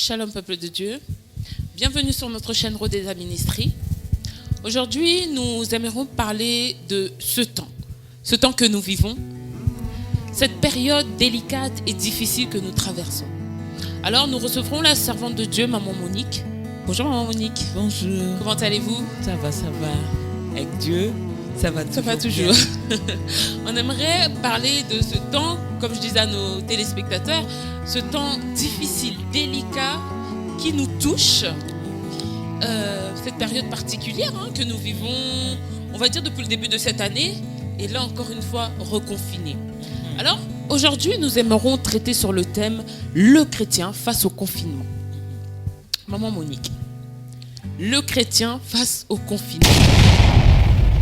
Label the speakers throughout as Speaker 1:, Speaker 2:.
Speaker 1: Shalom peuple de Dieu, bienvenue sur notre chaîne Rodeza Ministry. Aujourd'hui, nous aimerons parler de ce temps que nous vivons, cette période délicate et difficile que nous traversons. Alors nous recevrons la servante de Dieu, Maman Monique. Bonjour Maman Monique.
Speaker 2: Bonjour.
Speaker 1: Comment allez-vous?
Speaker 2: Ça va. Avec Dieu, ça va toujours.
Speaker 1: On aimerait parler de ce temps, comme je disais à nos téléspectateurs, ce temps difficile, délicat, qui nous touche. Cette période particulière que nous vivons, on va dire depuis le début de cette année, et là encore une fois, reconfinés. Alors, aujourd'hui, nous aimerons traiter sur le thème « Le chrétien face au confinement ». Maman Monique, le chrétien face au confinement.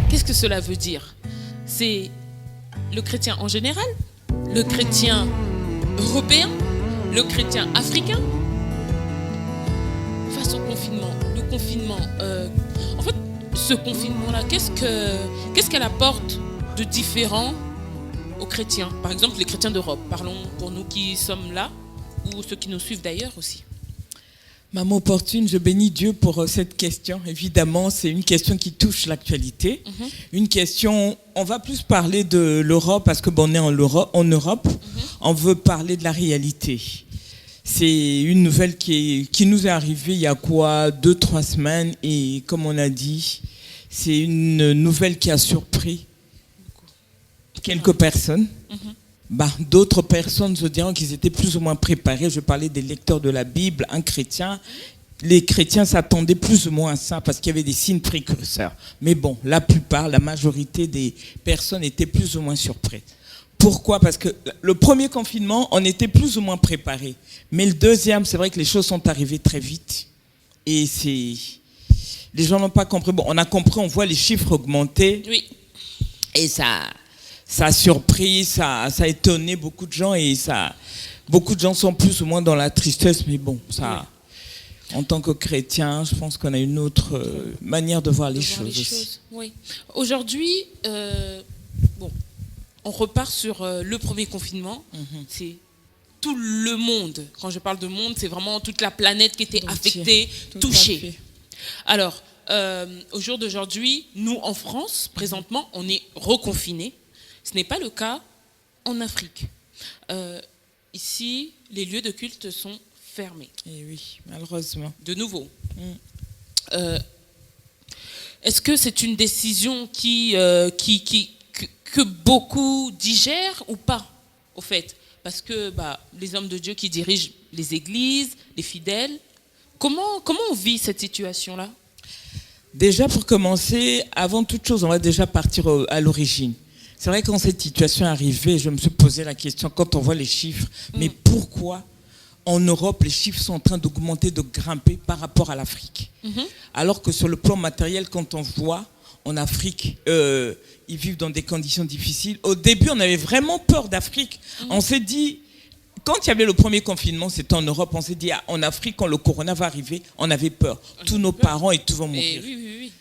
Speaker 1: Qu'est-ce que cela veut dire? C'est le chrétien en général, le chrétien européen, le chrétien africain face au confinement. Le confinement, en fait, ce confinement-là, qu'est-ce qu'elle apporte de différent aux chrétiens? Par exemple, les chrétiens d'Europe. Parlons pour nous qui sommes là ou ceux qui nous suivent d'ailleurs aussi.
Speaker 2: Maman opportune, je bénis Dieu pour cette question. Évidemment, c'est une question qui touche l'actualité. Une question, on va plus parler de l'Europe parce que on est en Europe. On veut parler de la réalité. C'est une nouvelle qui nous est arrivée il y a 2-3 semaines et comme on a dit, c'est une nouvelle qui a surpris quelques personnes. D'autres personnes se diront qu'ils étaient plus ou moins préparés. Je parlais des lecteurs de la Bible, un chrétien. Les chrétiens s'attendaient plus ou moins à ça parce qu'il y avait des signes précurseurs. Mais bon, la majorité des personnes étaient plus ou moins surprises. Pourquoi? Parce que le premier confinement, on était plus ou moins préparés. Mais le deuxième, c'est vrai que les choses sont arrivées très vite. Et les gens n'ont pas compris. Bon, on a compris, on voit les chiffres augmenter.
Speaker 1: Oui.
Speaker 2: Et ça a surpris, ça a étonné beaucoup de gens et beaucoup de gens sont plus ou moins dans la tristesse, mais bon, en tant que chrétien, je pense qu'on a une autre manière de voir les choses aussi.
Speaker 1: Oui. Aujourd'hui, on repart sur le premier confinement. C'est tout le monde. Quand je parle de monde, c'est vraiment toute la planète qui était affectée, touchée. Alors, au jour d'aujourd'hui, nous en France, présentement, on est reconfinés. Ce n'est pas le cas en Afrique. Ici, les lieux de culte sont fermés.
Speaker 2: Et oui, malheureusement.
Speaker 1: De nouveau. Est-ce que c'est une décision que beaucoup digèrent ou pas, au fait? Parce que les hommes de Dieu qui dirigent les églises, les fidèles, comment on vit cette situation-là?
Speaker 2: Déjà, pour commencer, avant toute chose, on va déjà partir à l'origine. C'est vrai que quand cette situation est arrivée, je me suis posé la question, quand on voit les chiffres, mais pourquoi en Europe, les chiffres sont en train d'augmenter, de grimper par rapport à l'Afrique? Alors que sur le plan matériel, quand on voit en Afrique, ils vivent dans des conditions difficiles. Au début, on avait vraiment peur d'Afrique. On s'est dit, quand il y avait le premier confinement, c'était en Europe, on s'est dit, en Afrique, quand le corona va arriver, on avait peur. Tous nos parents et tout vont mourir.
Speaker 1: Oui.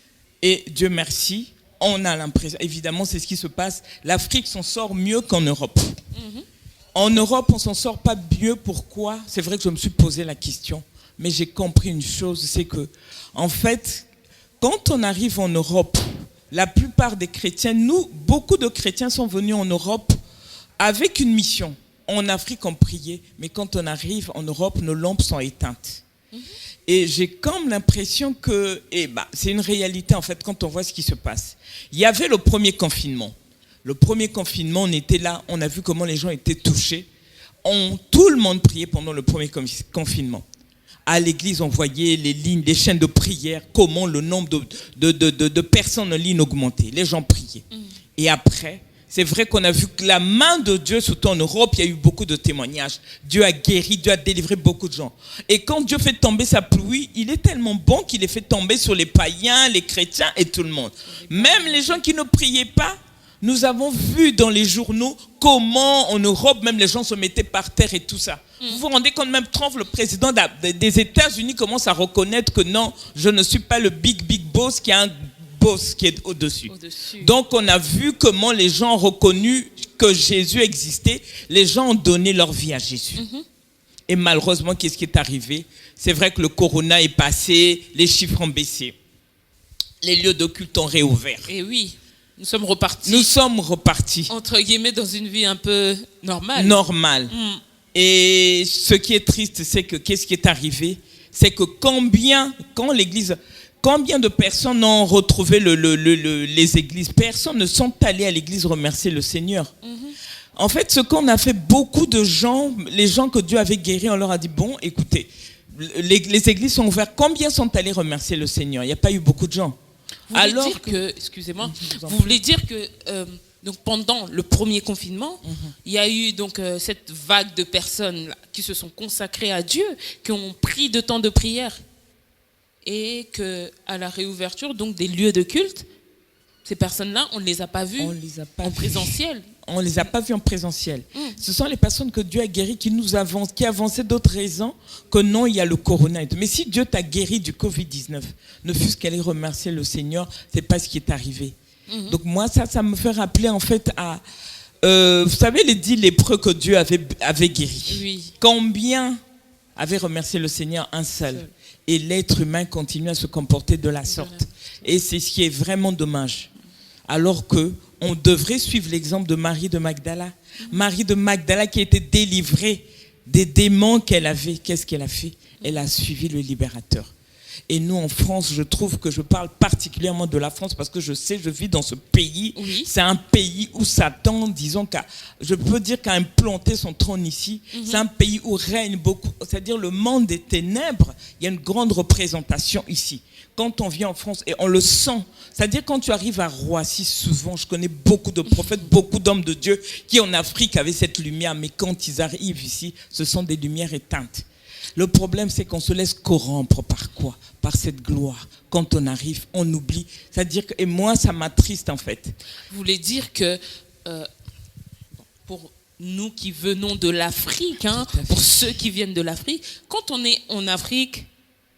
Speaker 2: Et Dieu merci, on a l'impression, évidemment, c'est ce qui se passe. L'Afrique s'en sort mieux qu'en Europe. En Europe, on s'en sort pas mieux. Pourquoi? C'est vrai que je me suis posé la question, mais j'ai compris une chose, c'est que, en fait, quand on arrive en Europe, la plupart des chrétiens, beaucoup de chrétiens sont venus en Europe avec une mission. En Afrique, on priait, mais quand on arrive en Europe, nos lampes sont éteintes. Et j'ai comme l'impression que, c'est une réalité en fait quand on voit ce qui se passe. Il y avait le premier confinement. Le premier confinement, on était là, on a vu comment les gens étaient touchés. Tout le monde priait pendant le premier confinement. À l'église, on voyait les lignes, les chaînes de prière, comment le nombre de personnes en ligne augmentait. Les gens priaient. Et après, c'est vrai qu'on a vu que la main de Dieu, surtout en Europe, il y a eu beaucoup de témoignages. Dieu a guéri, Dieu a délivré beaucoup de gens. Et quand Dieu fait tomber sa pluie, il est tellement bon qu'il les fait tomber sur les païens, les chrétiens et tout le monde. Même les gens qui ne priaient pas, nous avons vu dans les journaux comment en Europe, même les gens se mettaient par terre et tout ça. Vous vous rendez compte, même Trump, le président des États-Unis, commence à reconnaître que non, je ne suis pas le big boss qui a un boss qui est au-dessus. Donc on a vu comment les gens ont reconnu que Jésus existait. Les gens ont donné leur vie à Jésus. Et malheureusement, qu'est-ce qui est arrivé? C'est vrai que le corona est passé, les chiffres ont baissé. Les lieux de culte ont réouvert.
Speaker 1: Et oui, nous sommes repartis.
Speaker 2: Nous sommes repartis.
Speaker 1: Entre guillemets, dans une vie un peu normale.
Speaker 2: Normal. Et ce qui est triste, c'est que qu'est-ce qui est arrivé? C'est que combien de personnes ont retrouvé les églises? Personne ne sont allés à l'église remercier le Seigneur. En fait, ce qu'on a fait, beaucoup de gens, les gens que Dieu avait guéris, on leur a dit, bon, écoutez, les églises sont ouvertes. Combien sont allés remercier le Seigneur? Il n'y a pas eu beaucoup de gens.
Speaker 1: Vous voulez dire que, excusez-moi, vous voulez dire que donc pendant le premier confinement, il y a eu donc cette vague de personnes là, qui se sont consacrées à Dieu, qui ont pris de temps de prière, et que à la réouverture donc des lieux de culte, ces personnes-là, on ne les a pas vues en présentiel. On ne les a pas vues en présentiel.
Speaker 2: Ce sont les personnes que Dieu a guéries qui avançaient d'autres raisons que non, il y a le corona. Mais si Dieu t'a guéri du Covid-19, ne fût-ce qu'elle ait remercié le Seigneur, ce n'est pas ce qui est arrivé. Donc moi, ça me fait rappeler en fait à... vous savez les 10 lépreux que Dieu avait guéris.
Speaker 1: Oui.
Speaker 2: Combien avaient remercié le Seigneur? Un seul. Et l'être humain continue à se comporter de la sorte. Et c'est ce qui est vraiment dommage. Alors que on devrait suivre l'exemple de Marie de Magdala. Marie de Magdala qui a été délivrée des démons qu'elle avait. Qu'est-ce qu'elle a fait? Elle a suivi le libérateur. Et nous, en France, je trouve que je parle particulièrement de la France parce que je sais, je vis dans ce pays.
Speaker 1: Oui.
Speaker 2: C'est un pays où Satan, disons, je peux dire qu'a implanté son trône ici. C'est un pays où règne beaucoup, c'est-à-dire le monde des ténèbres. Il y a une grande représentation ici. Quand on vient en France, et on le sent, c'est-à-dire quand tu arrives à Roissy, souvent, je connais beaucoup de prophètes, beaucoup d'hommes de Dieu qui en Afrique avaient cette lumière, mais quand ils arrivent ici, ce sont des lumières éteintes. Le problème, c'est qu'on se laisse corrompre par quoi? Par cette gloire. Quand on arrive, on oublie. C'est-à-dire que, et moi, ça m'attriste en fait.
Speaker 1: Vous voulez dire que pour nous qui venons de l'Afrique, pour ceux qui viennent de l'Afrique, quand on est en Afrique,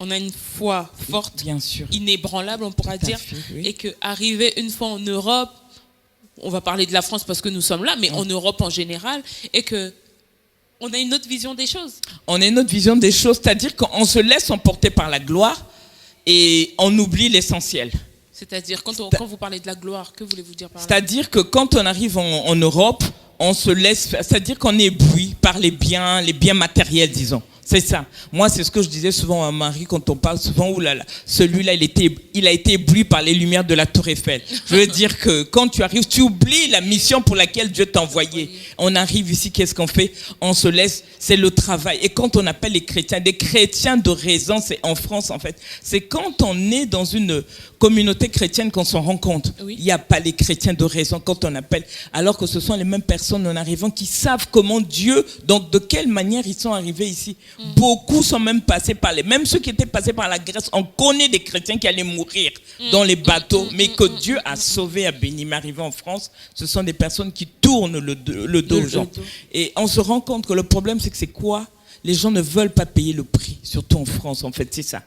Speaker 1: on a une foi forte,
Speaker 2: bien sûr,
Speaker 1: inébranlable, on pourra dire, oui. Et qu'arriver une fois en Europe, on va parler de la France parce que nous sommes là, mais en Europe en général, et que on a une autre vision des choses. On a une autre vision des choses, c'est-à-dire qu'on se laisse emporter par la gloire et on oublie l'essentiel. C'est-à-dire, quand vous parlez de la gloire, que voulez-vous dire par là? C'est-à-dire que quand on arrive en Europe, on se laisse, c'est-à-dire qu'on est ébloui par les biens matériels, disons. C'est ça. Moi, c'est ce que je disais souvent à Marie quand on parle souvent, oulala, celui-là, il a été ébloui par les lumières de la Tour Eiffel. Je veux dire que quand tu arrives, tu oublies la mission pour laquelle Dieu t'a envoyé. On arrive ici, qu'est-ce qu'on fait? On se laisse, c'est le travail. Et quand on appelle les chrétiens, des chrétiens de raison, c'est en France en fait, c'est quand on est dans une communauté chrétienne qu'on s'en rend compte. Oui. Il n'y a pas les chrétiens de raison quand on appelle, alors que ce sont les mêmes personnes en arrivant qui savent comment Dieu, donc de quelle manière ils sont arrivés ici. Beaucoup sont même passés même ceux qui étaient passés par la Grèce, on connaît des chrétiens qui allaient mourir dans les bateaux, mais que Dieu a sauvé, a béni. Mais arrivé en France, ce sont des personnes qui tournent le dos aux gens. Et on se rend compte que le problème, c'est que c'est quoi? Les gens ne veulent pas payer le prix, surtout en France, en fait, c'est ça.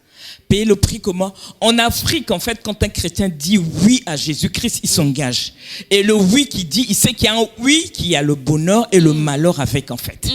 Speaker 1: Payer le prix comment? En Afrique, en fait, quand un chrétien dit oui à Jésus-Christ, il s'engage. Et le oui qu'il dit, il sait qu'il y a un oui, qu'il y a le bonheur et le malheur avec, en fait.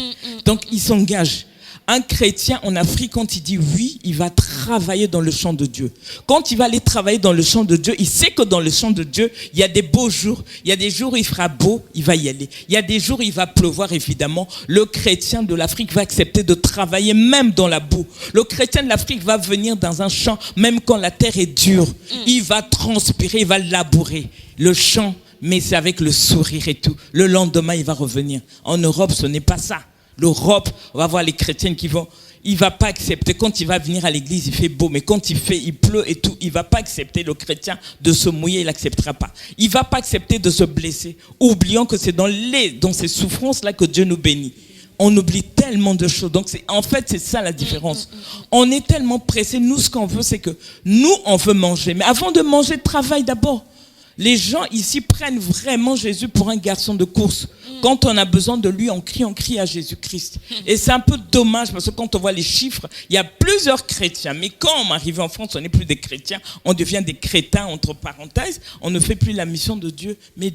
Speaker 1: Donc, il s'engage. Un chrétien en Afrique, quand il dit oui, il va travailler dans le champ de Dieu. Quand il va aller travailler dans le champ de Dieu, il sait que dans le champ de Dieu, il y a des beaux jours. Il y a des jours où il fera beau, il va y aller. Il y a des jours où il va pleuvoir, évidemment. Le chrétien de l'Afrique va accepter de travailler même dans la boue. Le chrétien de l'Afrique va venir dans un champ, même quand la terre est dure. Il va transpirer, il va labourer le champ, mais c'est avec le sourire et tout. Le lendemain, il va revenir. En Europe, ce n'est pas ça. L'Europe, on va voir les chrétiens il va pas accepter, quand il va venir à l'église, il fait beau, mais quand il pleut et tout, il va pas accepter le chrétien de se mouiller, il n'acceptera pas. Il va pas accepter de se blesser, oubliant que c'est dans ces souffrances-là que Dieu nous bénit. On oublie tellement de choses. Donc, en fait, c'est ça la différence. On est tellement pressés. Nous, ce qu'on veut, c'est que nous, on veut manger. Mais avant de manger, travaille d'abord.
Speaker 2: Les gens ici prennent vraiment Jésus pour un garçon de course. Quand on a besoin de lui, on crie à Jésus-Christ. Et c'est un peu dommage parce que quand on voit les chiffres, il y a plusieurs chrétiens. Mais quand on arrive en France, on n'est plus des chrétiens, on devient des crétins, entre parenthèses. On ne fait plus la mission de Dieu. Mais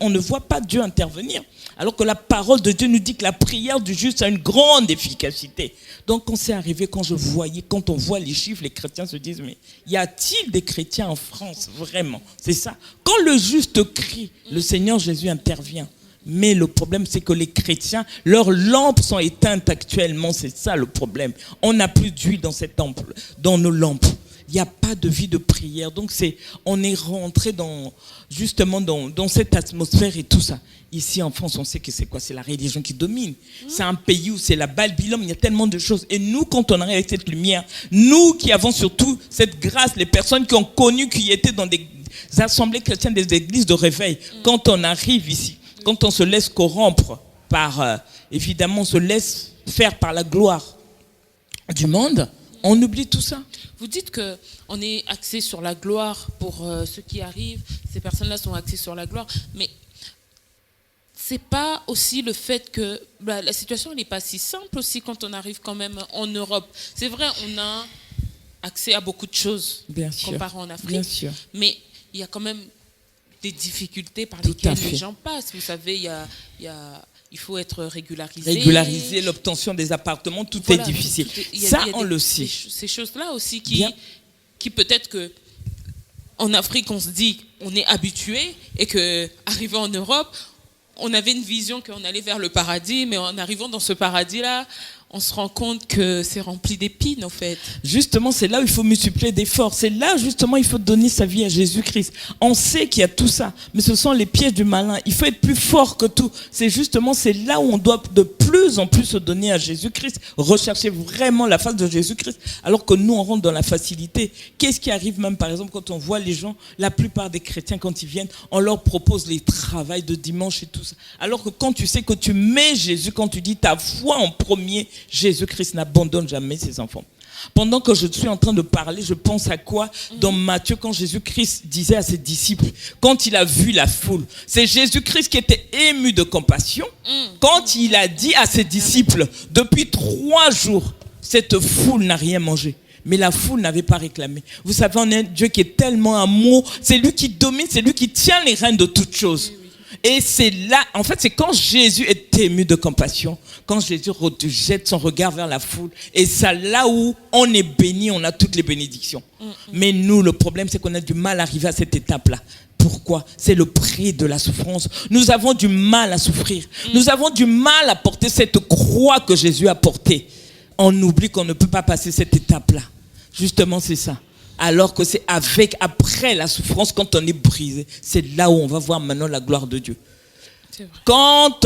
Speaker 2: on ne voit pas Dieu intervenir. Alors que la parole de Dieu nous dit que la prière du juste a une grande efficacité. Donc quand c'est arrivé, quand on voit les chiffres, les chrétiens se disent, mais y a-t-il des chrétiens en France, vraiment? C'est ça. Quand le juste crie, le Seigneur Jésus intervient. Mais le problème, c'est que les chrétiens, leurs lampes sont éteintes actuellement. C'est ça le problème. On n'a plus d'huile dans nos lampes. Il n'y a pas de vie de prière. Donc on est rentré justement dans cette atmosphère et tout ça. Ici en France, on sait que c'est quoi? C'est la religion qui domine. C'est un pays où c'est la Babylone, il y a tellement de choses. Et nous, quand on arrive avec cette lumière, nous qui avons surtout cette grâce, les personnes qui ont connu, qui étaient dans des assemblées chrétiennes, des églises de réveil, quand on arrive ici, quand on se laisse corrompre par, évidemment, on se laisse faire par la gloire du monde, on oublie tout ça.
Speaker 1: Vous dites qu'on est axé sur la gloire pour ceux qui arrivent, ces personnes-là sont axées sur la gloire, mais c'est pas aussi le fait que la situation n'est pas si simple aussi quand on arrive quand même en Europe. C'est vrai, on a accès à beaucoup de choses comparé en Afrique,
Speaker 2: bien sûr.
Speaker 1: Mais il y a quand même des difficultés par lesquelles les gens passent. Vous savez, il faut être régularisé.
Speaker 2: Régulariser l'obtention des appartements, tout est difficile. On le sait.
Speaker 1: Ces choses-là aussi qui peut-être que en Afrique, on se dit, on est habitué et que arrivé en Europe, on avait une vision qu'on allait vers le paradis, mais en arrivant dans ce paradis-là, on se rend compte que c'est rempli d'épines, en fait. Justement, c'est là où il faut multiplier d'efforts. C'est là, justement, il faut donner sa vie à Jésus-Christ. On sait qu'il y a tout ça, mais ce sont les pièges du malin. Il faut être plus fort que tout. C'est là où on doit de plus en plus se donner à Jésus-Christ. Rechercher vraiment la face de Jésus-Christ. Alors que nous, on rentre dans la facilité. Qu'est-ce qui arrive même, par exemple, quand on voit les gens, la plupart des chrétiens, quand ils viennent, on leur propose les travails de dimanche et tout ça. Alors que quand tu sais que tu mets Jésus, quand tu dis ta foi en premier, Jésus-Christ n'abandonne jamais ses enfants. Pendant que je suis en train de parler, je pense à quoi dans Matthieu, quand Jésus-Christ disait à ses disciples, quand il a vu la foule, c'est Jésus-Christ qui était ému de compassion, quand il a dit à ses disciples, depuis 3 jours, cette foule n'a rien mangé. Mais la foule n'avait pas réclamé. Vous savez, on a un Dieu qui est tellement amour, c'est lui qui domine, c'est lui qui tient les rênes de toutes choses. Et c'est là, en fait, c'est quand Jésus est ému de compassion, quand Jésus jette son regard vers la foule, et c'est là où on est béni, on a toutes les bénédictions. Mais nous, le problème, c'est qu'on a du mal à arriver à cette étape-là. Pourquoi? C'est le prix de la souffrance. Nous avons du mal à souffrir. Nous avons du mal à porter cette croix que Jésus a portée. On oublie qu'on ne peut pas passer cette étape-là. Justement, c'est ça. Alors que c'est après la souffrance, quand on est brisé, c'est là où on va voir maintenant la gloire de Dieu. Quand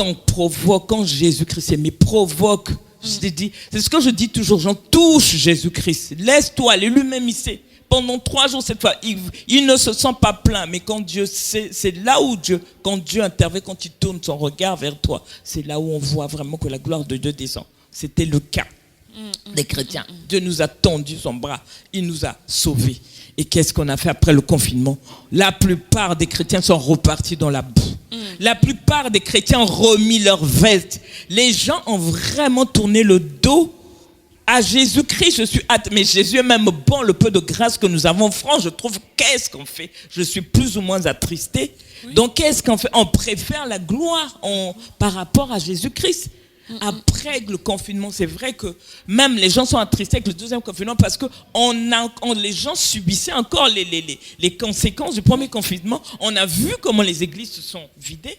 Speaker 1: Jésus-Christ provoque, c'est ce que je dis toujours, j'en touche Jésus-Christ. Laisse-toi aller, lui-même il sait. Pendant 3 jours, cette fois, il ne se sent pas plein, mais quand Dieu sait, c'est là où quand Dieu intervient, quand il tourne son regard vers toi, c'est là où on voit vraiment que la gloire de Dieu descend. C'était le cas des chrétiens. Dieu nous a tendu son bras, il nous a sauvés. Et qu'est-ce qu'on a fait après le confinement? La plupart des chrétiens sont repartis dans la boue. La plupart des chrétiens ont remis leurs vestes. Les gens ont vraiment tourné le dos à Jésus-Christ. Mais Jésus est même bon, le peu de grâce que nous avons en France. Je trouve, qu'est-ce qu'on fait? Je suis plus ou moins attristé. Oui. Donc qu'est-ce qu'on fait? On préfère la gloire par rapport à Jésus-Christ. Après le confinement, c'est vrai que même les gens sont attristés avec le 2e confinement parce que les gens subissaient encore les conséquences du premier confinement. On a vu comment les églises se sont vidées.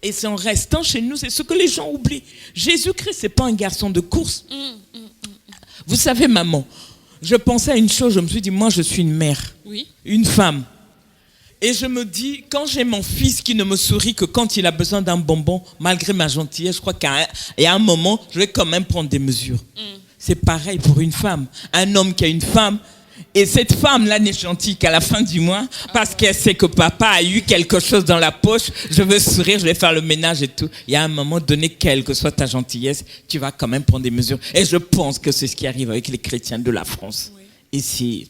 Speaker 1: Et c'est en restant chez nous, c'est ce que les gens oublient. Jésus-Christ, c'est pas un garçon de course. Vous savez, maman, je pensais à une chose, je me suis dit, moi je suis une mère, une femme. Et je me dis, quand j'ai mon fils qui ne me sourit que quand il a besoin d'un bonbon, malgré ma gentillesse, je crois qu'il y a un moment, je vais quand même prendre des mesures. C'est pareil pour une femme. Un homme qui a une femme, et cette femme-là n'est gentille qu'à la fin du mois, parce qu'elle sait que papa a eu quelque chose dans la poche, je veux sourire, je vais faire le ménage et tout. Il y a un moment donné, quelle que soit ta gentillesse, tu vas quand même prendre des mesures. Et je pense que c'est ce qui arrive avec les chrétiens de la France. Et c'est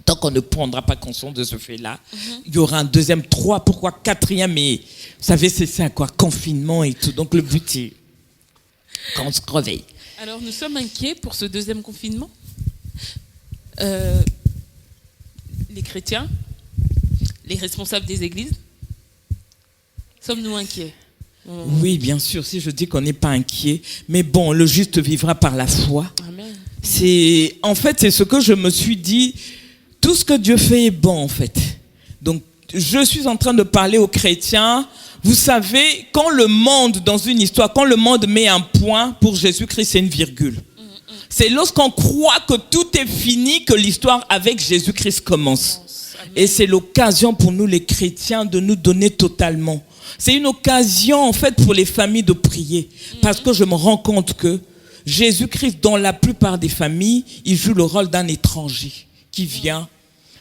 Speaker 2: Tant qu'on ne prendra pas conscience de ce fait-là, il y aura un deuxième, trois, pourquoi quatrième, mais vous savez, c'est ça, quoi, confinement et tout. Donc le but, c'est qu'on se réveille.
Speaker 1: Alors, nous sommes inquiets pour ce deuxième confinement. Les chrétiens, les responsables des églises, sommes-nous inquiets?
Speaker 2: Oui, bien sûr, si je dis qu'on n'est pas inquiet, mais bon, le juste vivra par la foi.
Speaker 1: Amen.
Speaker 2: En fait, c'est ce que je me suis dit, tout ce que Dieu fait est bon, en fait. Donc, je suis en train de parler aux chrétiens. Vous savez, quand le monde, dans une histoire, quand le monde met un point, pour Jésus-Christ, c'est une virgule. C'est lorsqu'on croit que tout est fini que l'histoire avec Jésus-Christ commence. Et c'est l'occasion pour nous, les chrétiens, de nous donner totalement. C'est une occasion, en fait, pour les familles de prier. Parce que je me rends compte que Jésus-Christ, dans la plupart des familles, il joue le rôle d'un étranger qui vient.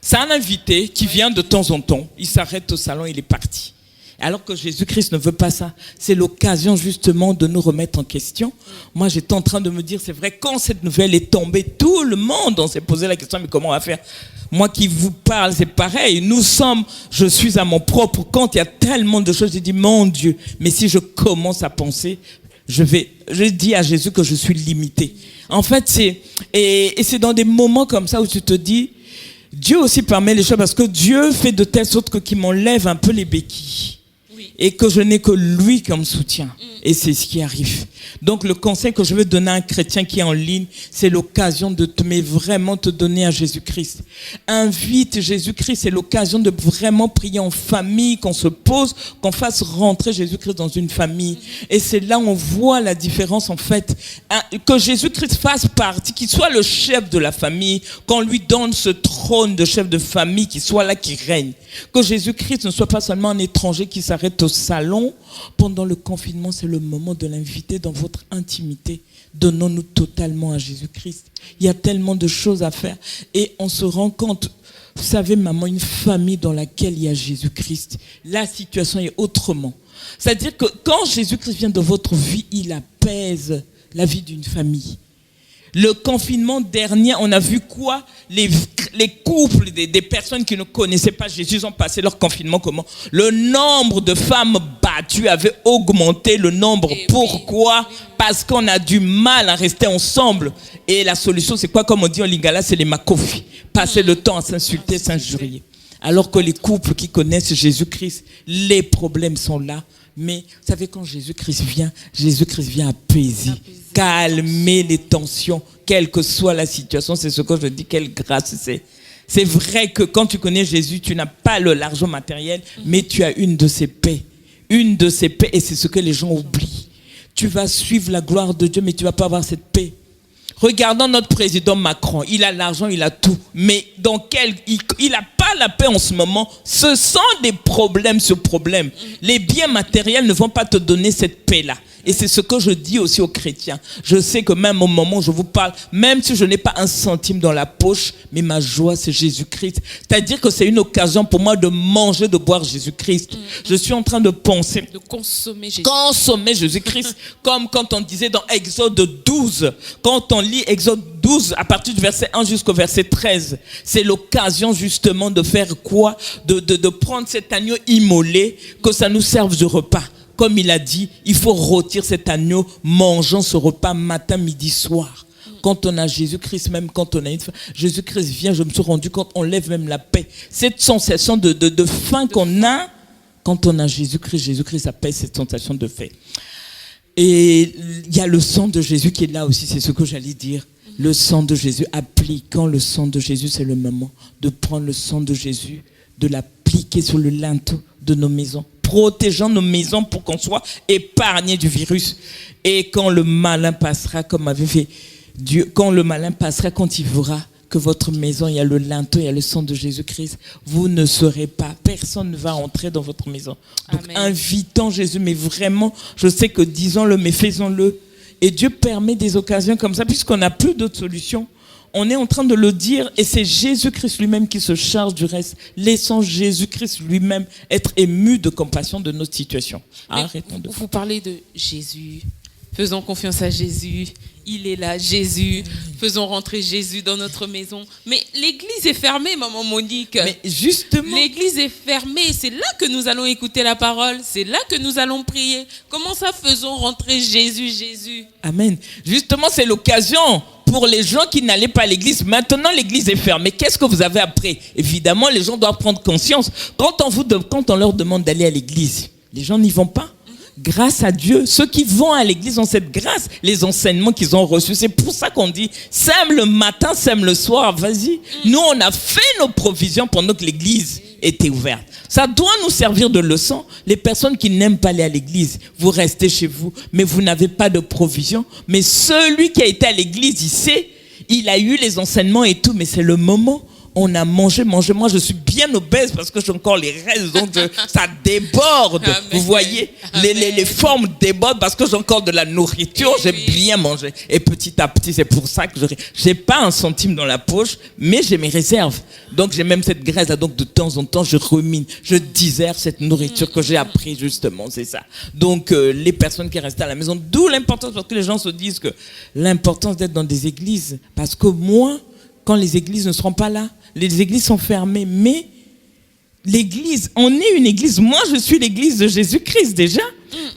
Speaker 2: C'est un invité qui vient de temps en temps. Il s'arrête au salon, il est parti. Alors que Jésus-Christ ne veut pas ça. C'est l'occasion justement de nous remettre en question. Moi, j'étais en train de me dire, c'est vrai, quand cette nouvelle est tombée, tout le monde, on s'est posé la question, mais comment on va faire? Moi qui vous parle, c'est pareil. Je suis à mon propre compte, il y a tellement de choses. J'ai dit, mon Dieu, mais si je commence à penser, je dis à Jésus que je suis limité. En fait, c'est dans des moments comme ça où tu te dis, Dieu aussi permet les choses parce que Dieu fait de telle sorte qu'il m'enlève un peu les béquilles. Et que je n'ai que lui comme soutien. Et c'est ce qui arrive. Donc le conseil que je veux donner à un chrétien qui est en ligne, c'est l'occasion de vraiment te donner à Jésus-Christ. Invite Jésus-Christ, c'est l'occasion de vraiment prier en famille, qu'on se pose, qu'on fasse rentrer Jésus-Christ dans une famille. Et c'est là où on voit la différence en fait. Que Jésus-Christ fasse partie, qu'il soit le chef de la famille, qu'on lui donne ce trône de chef de famille, qu'il soit là, qui règne. Que Jésus-Christ ne soit pas seulement un étranger qui s'arrête au salon. Pendant le confinement, c'est le moment de l'inviter dans votre intimité. Donnons-nous totalement à Jésus-Christ. Il y a tellement de choses à faire. Et on se rend compte, vous savez, maman, une famille dans laquelle il y a Jésus-Christ, la situation est autrement. C'est-à-dire que quand Jésus-Christ vient dans votre vie, il apaise la vie d'une famille. Le confinement dernier, on a vu quoi? Les couples des personnes qui ne connaissaient pas Jésus ont passé leur confinement comment? Le nombre de femmes battues avait augmenté le nombre. Et pourquoi? Oui. Parce qu'on a du mal à rester ensemble. Et la solution, c'est quoi? Comme on dit en lingala, c'est les makofi. Passer le temps à s'insulter, s'injurier. Alors que les couples qui connaissent Jésus-Christ, les problèmes sont là. Mais vous savez, quand Jésus-Christ vient apaiser, calmer les tensions, quelle que soit la situation. C'est ce que je dis, quelle grâce c'est. C'est vrai que quand tu connais Jésus, tu n'as pas l'argent matériel, mais tu as une de ses paix. Une de ses paix, et c'est ce que les gens oublient. Tu vas suivre la gloire de Dieu, mais tu ne vas pas avoir cette paix. Regardons notre président Macron, il a l'argent, il a tout, mais il n'a pas la paix en ce moment. Ce sont des problèmes sur problèmes. Les biens matériels ne vont pas te donner cette paix-là. Et c'est ce que je dis aussi aux chrétiens. Je sais que même au moment où je vous parle, même si je n'ai pas un centime dans la poche, mais ma joie, c'est Jésus-Christ. C'est-à-dire que c'est une occasion pour moi de manger, de boire Jésus-Christ. Je suis en train de penser.
Speaker 1: De consommer Jésus.
Speaker 2: Consommer Jésus-Christ. Comme quand on disait dans Exode 12. Quand on lit Exode 12, à partir du verset 1 jusqu'au verset 13, c'est l'occasion justement de faire quoi? De prendre cet agneau immolé, que ça nous serve de repas. Comme il a dit, il faut rôtir cet agneau, mangeant ce repas matin, midi, soir. Quand on a Jésus-Christ, même quand on a une faim, Jésus-Christ vient, je me suis rendu compte, on lève même la paix. Cette sensation de faim qu'on a, quand on a Jésus-Christ, Jésus-Christ apaise cette sensation de faim. Et il y a le sang de Jésus qui est là aussi, c'est ce que j'allais dire. Le sang de Jésus, appliquant le sang de Jésus, c'est le moment de prendre le sang de Jésus, de l'appliquer sur le linteau de nos maisons, protégeant nos maisons pour qu'on soit épargné du virus. Et quand le malin passera, comme avait fait Dieu, quand le malin passera, quand il verra que votre maison, il y a le linteau, il y a le sang de Jésus-Christ, vous ne serez pas, personne ne va entrer dans votre maison. Donc, amen. Invitons Jésus, mais vraiment, je sais que disons-le, mais faisons-le. Et Dieu permet des occasions comme ça, puisqu'on n'a plus d'autres solutions. On est en train de le dire, et c'est Jésus-Christ lui-même qui se charge du reste. Laissons Jésus-Christ lui-même être ému de compassion de notre situation.
Speaker 1: Arrêtons de... Vous parlez de Jésus, faisons confiance à Jésus, Il est là, Jésus. Faisons rentrer Jésus dans notre maison. Mais l'église est fermée, maman Monique.
Speaker 2: Mais justement,
Speaker 1: l'église est fermée. C'est là que nous allons écouter la parole. C'est là que nous allons prier. Comment ça, faisons rentrer Jésus, Jésus?
Speaker 2: amen. Justement, c'est l'occasion pour les gens qui n'allaient pas à l'église. Maintenant, l'église est fermée. Qu'est-ce que vous avez après? Évidemment, les gens doivent prendre conscience. Quand on leur demande d'aller à l'église, les gens n'y vont pas. Grâce à Dieu, ceux qui vont à l'église ont cette grâce, les enseignements qu'ils ont reçus. C'est pour ça qu'on dit, sème le matin, sème le soir, vas-y. Nous, on a fait nos provisions pendant que l'église était ouverte. Ça doit nous servir de leçon. Les personnes qui n'aiment pas aller à l'église, vous restez chez vous, mais vous n'avez pas de provision. Mais celui qui a été à l'église, il sait, il a eu les enseignements et tout, mais c'est le moment. On a mangé. Moi, je suis bien obèse parce que j'ai encore les restes, donc ça déborde.
Speaker 1: Amen.
Speaker 2: Vous voyez, les formes débordent parce que j'ai encore de la nourriture. J'ai bien mangé. Et petit à petit, c'est pour ça que j'ai pas un centime dans la poche, mais j'ai mes réserves. Donc, j'ai même cette graisse-là. Donc, de temps en temps, je rumine, je digère cette nourriture que j'ai appris, justement. C'est ça. Donc, les personnes qui restent à la maison, d'où l'importance, parce que les gens se disent que l'importance d'être dans des églises, parce que moi, quand les églises ne seront pas là, les églises sont fermées, mais l'église, on est une église. Moi, je suis l'église de Jésus-Christ déjà,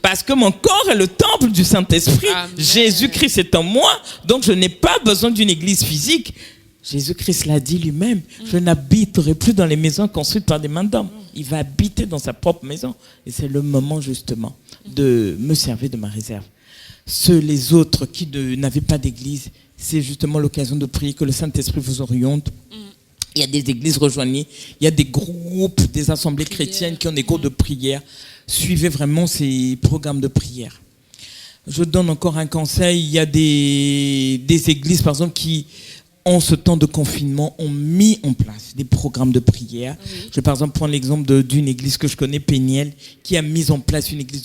Speaker 2: parce que mon corps est le temple du Saint-Esprit.
Speaker 1: Amen.
Speaker 2: Jésus-Christ est en moi, donc je n'ai pas besoin d'une église physique. Jésus-Christ l'a dit lui-même, je n'habiterai plus dans les maisons construites par des mains d'hommes. Il va habiter dans sa propre maison. Et c'est le moment justement de me servir de ma réserve. Les autres qui n'avaient pas d'église, c'est justement l'occasion de prier que le Saint-Esprit vous oriente. Il y a des églises, rejoignez. Il y a des groupes, des assemblées chrétiennes qui ont des cours de prière. Suivez vraiment ces programmes de prière. Je donne encore un conseil. Il y a des églises, par exemple, qui, en ce temps de confinement, ont mis en place des programmes de prière. Oui. Je vais par exemple prendre l'exemple d'une église que je connais, Péniel, qui a mis en place une église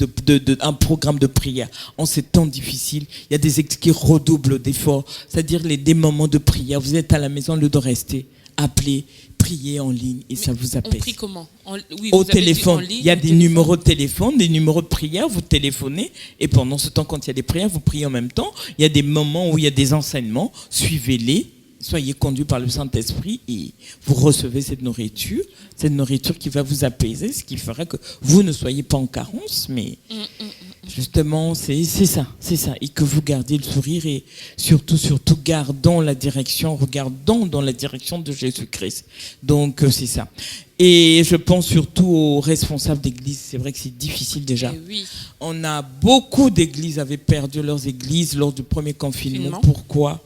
Speaker 2: un programme de prière. En ces temps difficiles, il y a des églises qui redoublent d'efforts, c'est-à-dire des moments de prière. Vous êtes à la maison, au lieu de rester, appelez, priez en ligne et ça vous apaise.
Speaker 1: On prie comment?
Speaker 2: Au téléphone. Il y a des numéros de téléphone, des numéros de prière, vous téléphonez et pendant ce temps, quand il y a des prières, vous priez en même temps. Il y a des moments où il y a des enseignements, suivez-les. Soyez conduits par le Saint-Esprit et vous recevez cette nourriture qui va vous apaiser, ce qui fera que vous ne soyez pas en carence, mais justement, c'est ça. Et que vous gardiez le sourire et surtout, regardons dans la direction de Jésus-Christ. Donc, c'est ça. Et je pense surtout aux responsables d'église. C'est vrai que c'est difficile déjà.
Speaker 1: Oui.
Speaker 2: On a beaucoup d'églises avaient perdu leurs églises lors du premier confinement. Pourquoi?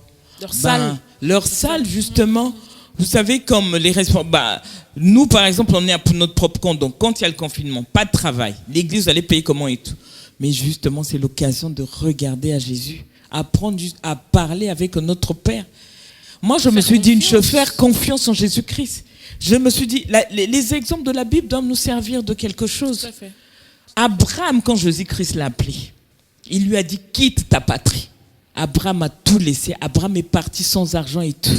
Speaker 2: Leur salle, justement. Vous savez, comme les responsables. Nous, par exemple, on est à notre propre compte. Donc, quand il y a le confinement, pas de travail. L'église, vous allez payer comment et tout. Mais justement, c'est l'occasion de regarder à Jésus, apprendre à parler avec notre Père. Moi, je me suis dit, faire confiance en Jésus-Christ. Je me suis dit, les exemples de la Bible doivent nous servir de quelque chose.
Speaker 1: Tout à fait.
Speaker 2: Abraham, quand Jésus-Christ l'a appelé, il lui a dit, quitte ta patrie. Abraham a tout laissé. Abraham est parti sans argent et tout.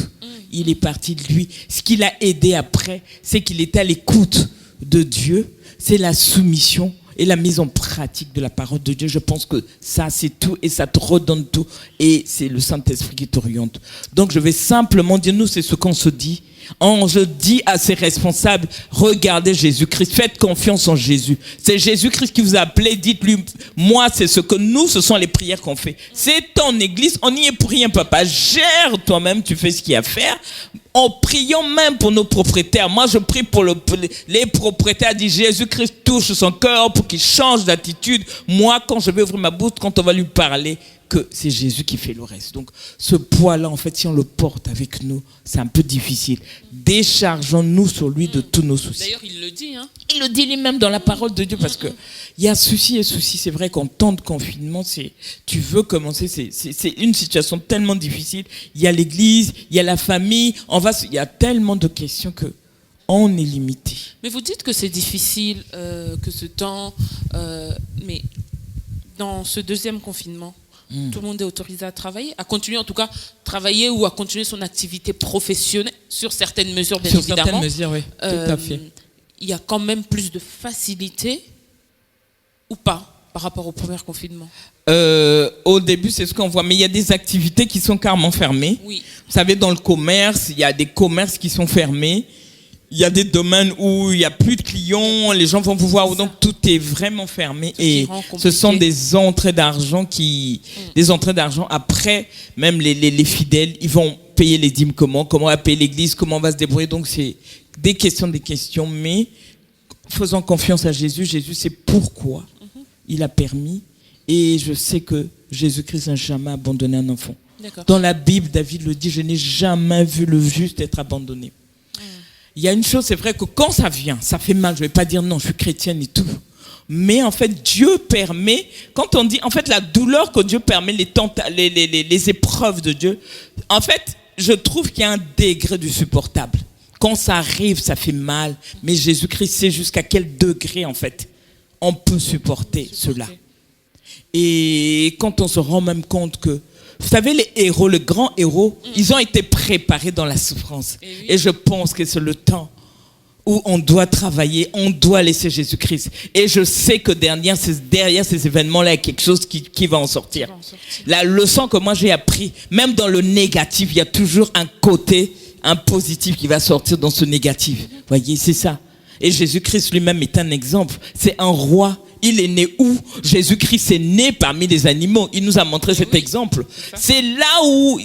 Speaker 2: Il est parti de lui. Ce qui l'a aidé après, c'est qu'il était à l'écoute de Dieu. C'est la soumission et la mise en pratique de la parole de Dieu. Je pense que ça, c'est tout et ça te redonne tout. Et c'est le Saint-Esprit qui t'oriente. Donc, je vais simplement dire, nous, c'est ce qu'on se dit. Je dis à ces responsables, regardez Jésus-Christ, faites confiance en Jésus. C'est Jésus-Christ qui vous a appelé, dites-lui, moi c'est ce sont les prières qu'on fait. C'est ton église, on n'y est pour rien, papa. Gère toi-même, tu fais ce qu'il y a à faire. En priant même pour nos propriétaires. Moi je prie pour les propriétaires, dit Jésus-Christ touche son cœur pour qu'il change d'attitude. Moi quand je vais ouvrir ma bouche, quand on va lui parler, que c'est Jésus qui fait le reste. Donc, ce poids-là, en fait, si on le porte avec nous, c'est un peu difficile. Déchargeons-nous sur lui de tous nos soucis.
Speaker 1: D'ailleurs, il le dit.
Speaker 2: Il le dit lui-même dans la parole de Dieu, parce que il y a souci et souci. C'est vrai qu'en temps de confinement, tu veux commencer, c'est une situation tellement difficile. Il y a l'église, il y a la famille, il y a tellement de questions que on est limité.
Speaker 1: Mais vous dites que c'est difficile, que ce temps, mais dans ce deuxième confinement, tout le monde est autorisé à travailler, à continuer en tout cas travailler ou à continuer son activité professionnelle sur certaines mesures, bien évidemment.
Speaker 2: Sur certaines mesures, oui, tout à fait.
Speaker 1: Il y a quand même plus de facilité ou pas par rapport au premier confinement?
Speaker 2: Au début, c'est ce qu'on voit, mais il y a des activités qui sont carrément fermées.
Speaker 1: Oui.
Speaker 2: Vous savez, dans le commerce, il y a des commerces qui sont fermés. Il y a des domaines où il n'y a plus de clients, les gens vont pouvoir, donc tout est vraiment fermé. Et ce sont des entrées d'argent des entrées d'argent. Après, même les fidèles, ils vont payer les dîmes comment on va payer l'église, comment on va se débrouiller. Donc c'est des questions, mais faisons confiance à Jésus. Jésus, c'est pourquoi il a permis. Et je sais que Jésus-Christ n'a jamais abandonné un enfant.
Speaker 1: D'accord.
Speaker 2: Dans la Bible, David le dit, je n'ai jamais vu le juste être abandonné. Il y a une chose, c'est vrai que quand ça vient, ça fait mal. Je ne vais pas dire non, je suis chrétienne et tout. Mais en fait, Dieu permet, quand on dit, en fait, la douleur que Dieu permet, les épreuves de Dieu, en fait, je trouve qu'il y a un degré du supportable. Quand ça arrive, ça fait mal. Mais Jésus-Christ sait jusqu'à quel degré, en fait, on peut supporter cela. Et quand on se rend même compte que, vous savez, les héros, les grands héros, ils ont été préparés dans la souffrance. Et je pense que c'est le temps où on doit travailler, on doit laisser Jésus-Christ. Et je sais que derrière ces événements-là, il y a quelque chose qui va en sortir. La leçon que moi j'ai appris, même dans le négatif, il y a toujours un positif qui va sortir dans ce négatif. Vous voyez, c'est ça. Et Jésus-Christ lui-même est un exemple. C'est un roi. Il est né où? Jésus-Christ est né parmi les animaux. Il nous a montré cet exemple. C'est là où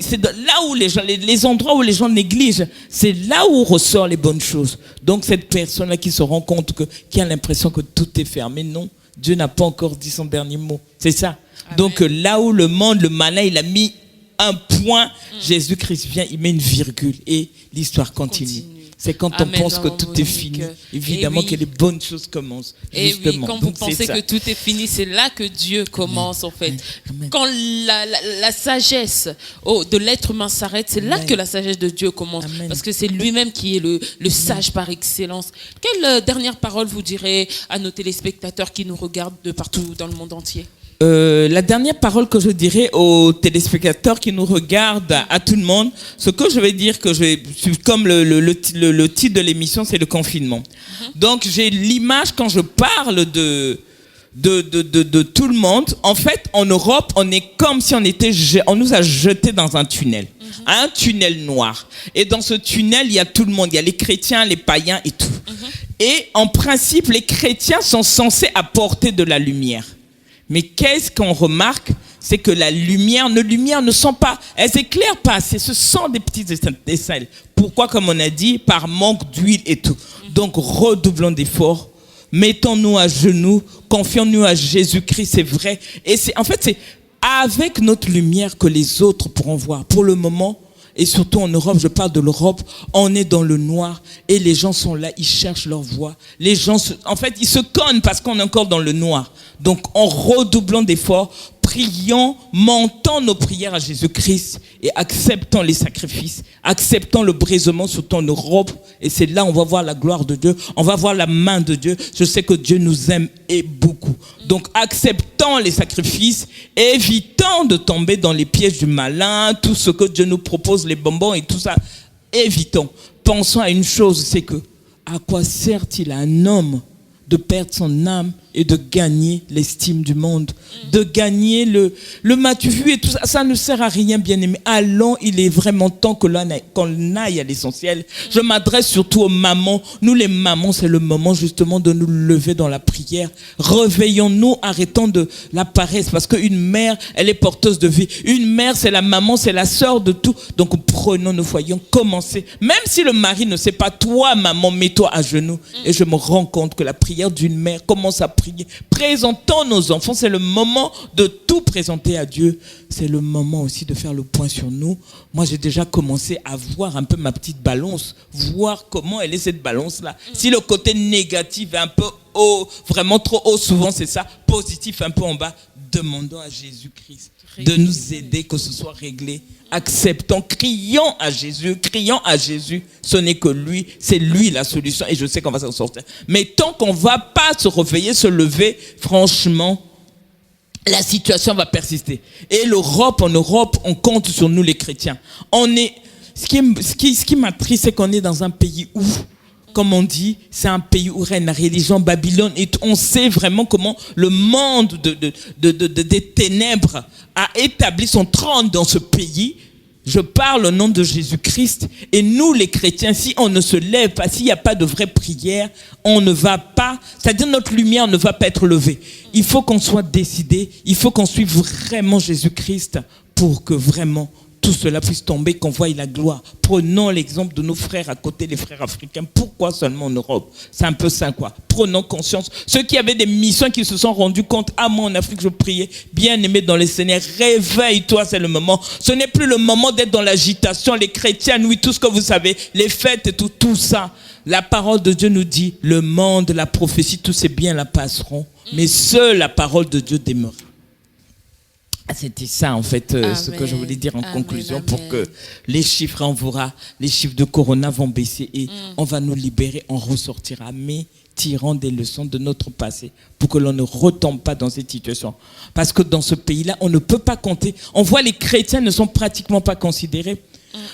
Speaker 2: les endroits où les gens négligent. C'est là où ressort les bonnes choses. Donc cette personne-là qui se rend compte qui a l'impression que tout est fermé, non. Dieu n'a pas encore dit son dernier mot. C'est ça. Amen. Donc là où le malin, il a mis un point, Jésus-Christ vient, il met une virgule et l'histoire continue. C'est quand on pense que tout est fini, évidemment que les bonnes choses commencent.
Speaker 1: Et
Speaker 2: justement.
Speaker 1: oui, quand vous pensez que tout est fini, c'est là que Dieu commence en fait. Amen. Quand la sagesse de l'être humain s'arrête, c'est là que la sagesse de Dieu commence. Amen. Parce que c'est lui-même qui est le sage par excellence. Quelle dernière parole vous direz à nos téléspectateurs qui nous regardent de partout dans le monde entier?
Speaker 2: La dernière parole que je dirais aux téléspectateurs qui nous regardent, à tout le monde, ce que je vais dire, comme le titre de l'émission, c'est le confinement. Donc j'ai l'image quand je parle de tout le monde. En fait, en Europe, on est comme si on nous a jetés dans un tunnel noir. Et dans ce tunnel, il y a tout le monde. Il y a les chrétiens, les païens et tout. Et en principe, les chrétiens sont censés apporter de la lumière. Mais qu'est-ce qu'on remarque? C'est que les lumières ne sont pas, elles éclairent pas assez, ce sont des petites étincelles. Pourquoi? Comme on a dit, par manque d'huile et tout. Donc redoublons d'efforts, mettons-nous à genoux, confions-nous à Jésus-Christ, c'est vrai. Et c'est avec notre lumière que les autres pourront voir. Pour le moment, et surtout en Europe, je parle de l'Europe, on est dans le noir et les gens sont là, ils cherchent leur voie. Les gens, ils se connent parce qu'on est encore dans le noir. Donc, en redoublant d'efforts, prions, montons nos prières à Jésus-Christ et acceptons les sacrifices, acceptons le brisement surtout en Europe. Et c'est là on va voir la gloire de Dieu, on va voir la main de Dieu. Je sais que Dieu nous aime et beaucoup. Donc, acceptons les sacrifices, évitons de tomber dans les pièges du malin, tout ce que Dieu nous propose, les bonbons et tout ça, évitons. Pensons à une chose, c'est que à quoi sert-il à un homme de perdre son âme et de gagner l'estime du monde, de gagner le m'as-tu vu et tout ça, ça ne sert à rien, bien aimé. Allons, il est vraiment temps qu'on aille à l'essentiel. Je m'adresse surtout aux mamans. Nous les mamans, c'est le moment justement de nous lever dans la prière. Réveillons-nous, arrêtons de la paresse, parce qu'une mère, elle est porteuse de vie. Une mère, c'est la maman, c'est la sœur de tout. Donc prenons nos foyers, commencez. Même si le mari ne sait pas, toi maman, mets-toi à genoux. Et je me rends compte que la prière d'une mère commence à prier. Présentons nos enfants, c'est le moment de tout présenter à Dieu. C'est le moment aussi de faire le point sur nous. Moi, j'ai déjà commencé à voir un peu ma petite balance, voir comment elle est cette balance-là. Si le côté négatif est un peu haut, vraiment trop haut, souvent c'est ça, positif un peu en bas, demandons à Jésus-Christ de nous aider, que ce soit réglé. Acceptons, crions à Jésus, ce n'est que lui, c'est lui la solution et je sais qu'on va s'en sortir. Mais tant qu'on ne va pas se réveiller, se lever, franchement, la situation va persister. Et en Europe, on compte sur nous les chrétiens. Ce qui m'attriste, c'est qu'on est dans un pays où comme on dit, c'est un pays où règne la religion, Babylone, et on sait vraiment comment le monde des ténèbres a établi son trône dans ce pays. Je parle au nom de Jésus-Christ. Et nous, les chrétiens, si on ne se lève pas, s'il n'y a pas de vraie prière, on ne va pas, c'est-à-dire notre lumière ne va pas être levée. Il faut qu'on soit décidé, il faut qu'on suive vraiment Jésus-Christ pour que vraiment tout cela puisse tomber, qu'on voie la gloire. Prenons l'exemple de nos frères à côté, les frères africains. Pourquoi seulement en Europe? C'est un peu ça, quoi. Prenons conscience. Ceux qui avaient des missions, qui se sont rendus compte, moi en Afrique, je priais, bien-aimé dans les Seigneurs, réveille-toi, c'est le moment. Ce n'est plus le moment d'être dans l'agitation. Les chrétiens, oui, tout ce que vous savez, les fêtes et tout ça. La parole de Dieu nous dit, le monde, la prophétie, tous ces biens la passeront, mais seule la parole de Dieu demeure. C'était ça, en fait, ce que je voulais dire en conclusion, pour que les chiffres, on verra, les chiffres de Corona vont baisser et on va nous libérer, on ressortira, mais tirant des leçons de notre passé pour que l'on ne retombe pas dans cette situation. Parce que dans ce pays-là, on ne peut pas compter. On voit les chrétiens ne sont pratiquement pas considérés.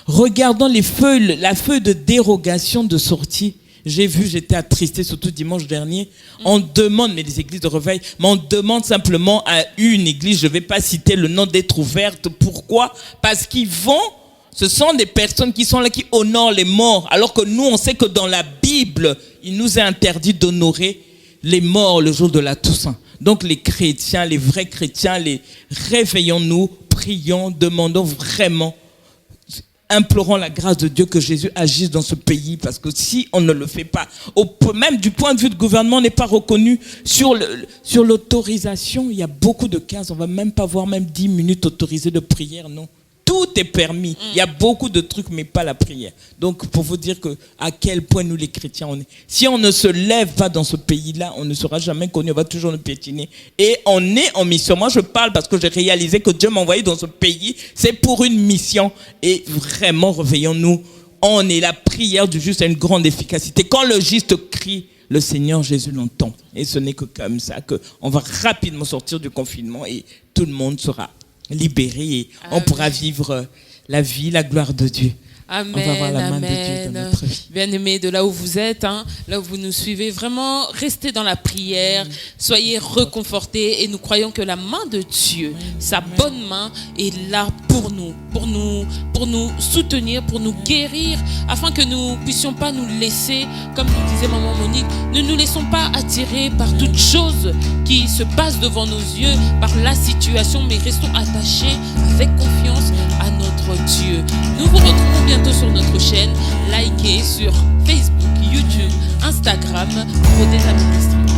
Speaker 2: Regardons la feuille de dérogation de sortie. J'étais attristé, surtout dimanche dernier. On demande, mais les églises de réveil, mais on demande simplement à une église, je ne vais pas citer le nom, d'être ouverte. Pourquoi? Parce ce sont des personnes qui sont là, qui honorent les morts. Alors que nous, on sait que dans la Bible, il nous est interdit d'honorer les morts le jour de la Toussaint. Donc les chrétiens, les vrais chrétiens, réveillons-nous, prions, demandons vraiment, implorons la grâce de Dieu que Jésus agisse dans ce pays, parce que si on ne le fait pas, même du point de vue du gouvernement, on n'est pas reconnu sur l'autorisation. Il y a beaucoup de cas, on ne va même pas voir même 10 minutes autorisées de prière, non. Tout est permis. Il y a beaucoup de trucs, mais pas la prière. Donc, pour vous dire à quel point nous, les chrétiens, on est. Si on ne se lève pas dans ce pays-là, on ne sera jamais connu, on va toujours nous piétiner. Et on est en mission. Moi, je parle parce que j'ai réalisé que Dieu m'a envoyé dans ce pays. C'est pour une mission. Et vraiment, réveillons-nous. La prière du juste a une grande efficacité. Quand le juste crie, le Seigneur Jésus l'entend. Et ce n'est que comme ça qu'on va rapidement sortir du confinement et tout le monde sera libéré et on pourra vivre la vie, la gloire de Dieu.
Speaker 1: Amen,
Speaker 2: on va voir la main de Dieu dans notre vie.
Speaker 1: Bien-aimés, de là où vous êtes, là où vous nous suivez, vraiment restez dans la prière, soyez reconfortés et nous croyons que la main de Dieu, sa bonne main est là pour nous soutenir, pour nous guérir, afin que nous ne puissions pas nous laisser, comme nous disait Maman Monique, ne nous laissons pas attirer par toute chose qui se passe devant nos yeux, par la situation, mais restons attachés avec confiance à notre Dieu. Nous vous retrouvons bientôt sur notre chaîne. Likez sur Facebook, YouTube, Instagram, Rodez la Ministrie.